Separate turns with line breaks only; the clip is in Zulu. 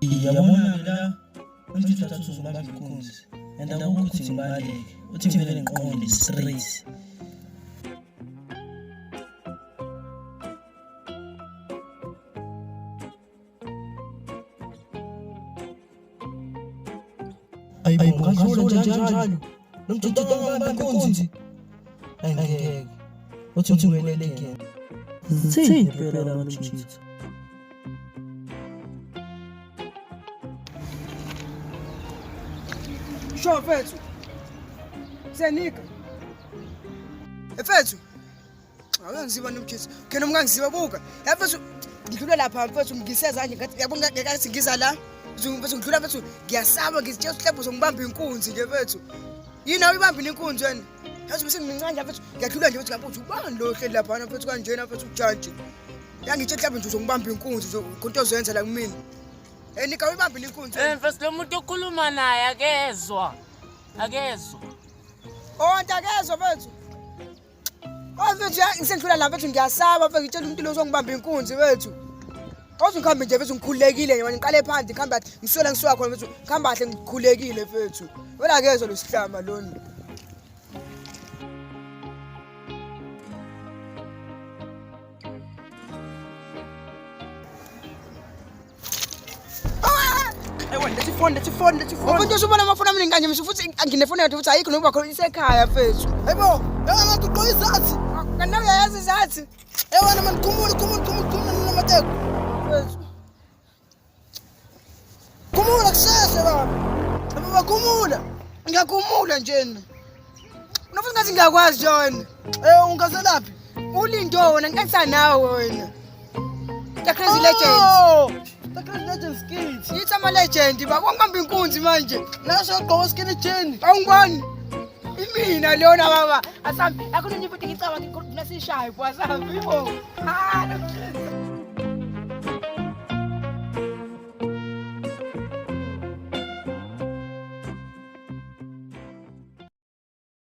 Yabona la uthi uthatha uzobamba inkunzi and akukho ukuthi ngibaleke uthi vele ngiqonde straight. Ayibo ngasho njalo nomthetho ongabamba inkunzi angeke uthi weleke zithini phela nomthetho.
Sho mfethu. Senika. Mfethu. Awenziwa nomthetho. Kena ungangiziwa buka. Mfethu ngidlula lapha mfethu ngiseza nje ngathi yabona ngeke ngiza la. Mfethu ngidlula mfethu ngiyasaba ngizitshela uhlebo zongibamba inkunzi nje mfethu. Yini awuyibamba inkunzi wena? Yazi bese ngimincane mfethu ngiyadlula nje mfethu ngaphuthi ubani lo hle lapha mfethu kanjena mfethu ujudge. Yangitshela mhlawumbe nje uzongibamba inkunzi konke ozoyenza la kumina. Nika uyibamba inkunzi.
Mfethu lo muntu okhuluma naye akezwa. Akezwa.
Akezwa mfethu. Mfethu ngisendlula la mfethu ngiyasaba mfethu ngitshela umuntu lo uzongibamba inkunzi mfethu. Awuthi ngikhambe nje mfethu ngikhulekile nje ngiqale phansi ngihamba ngisola ngisuka khona mfethu ngihamba kahle ngikhulekile mfethu. Wena akezwa lo sihlama lona. Lethi phone. Mfethu usubona amafoni ami nganje mse futhi anginefoni yakhe futhi ayikho nokuba khona isekhaya mfethu. Hayibo, yena uqoqa izathi. Kanake yazi izathi. Wena man khumula namateko. Mfethu. Khumula kusese baba. Baba khumula. Ngiyakhumula njena. Unofuthi ngathi ngiyakwazi John. Ungazelaphi? Ulindo wena ngikatha nawe wena. The Crazy Legends. The Crazy Legends skills. It's a legend, but wangibamba inkunzi manje. La soqoqa skini jeni. Awungibani? Imina lona baba. Asambi, akho nje futhi ngicaba ngikhuluma sishaye, bwasambi.